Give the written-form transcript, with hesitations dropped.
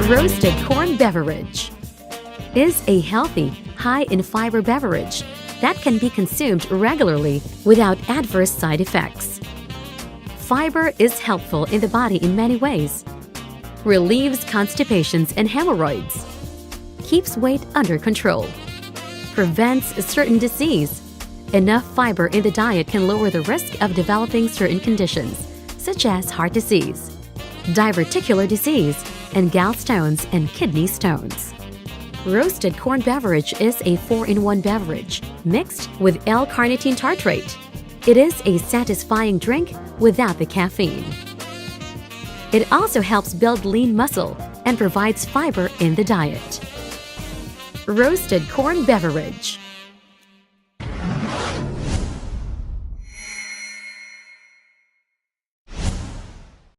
Roasted corn beverage is a healthy, high in fiber beverage that can be consumed regularly without adverse side effects. Fiber is helpful in the body in many ways. Relieves constipations and hemorrhoids. Keeps weight under control. Prevents certain disease. Enough fiber in the diet can lower the risk of developing certain conditions, such as heart disease, diverticular disease, and gallstones and kidney stones. Roasted corn beverage is a 4-in-1 beverage mixed with L-Carnitine tartrate. It is a satisfying drink without the caffeine. It also helps build lean muscle and provides fiber in the diet. Roasted corn beverage.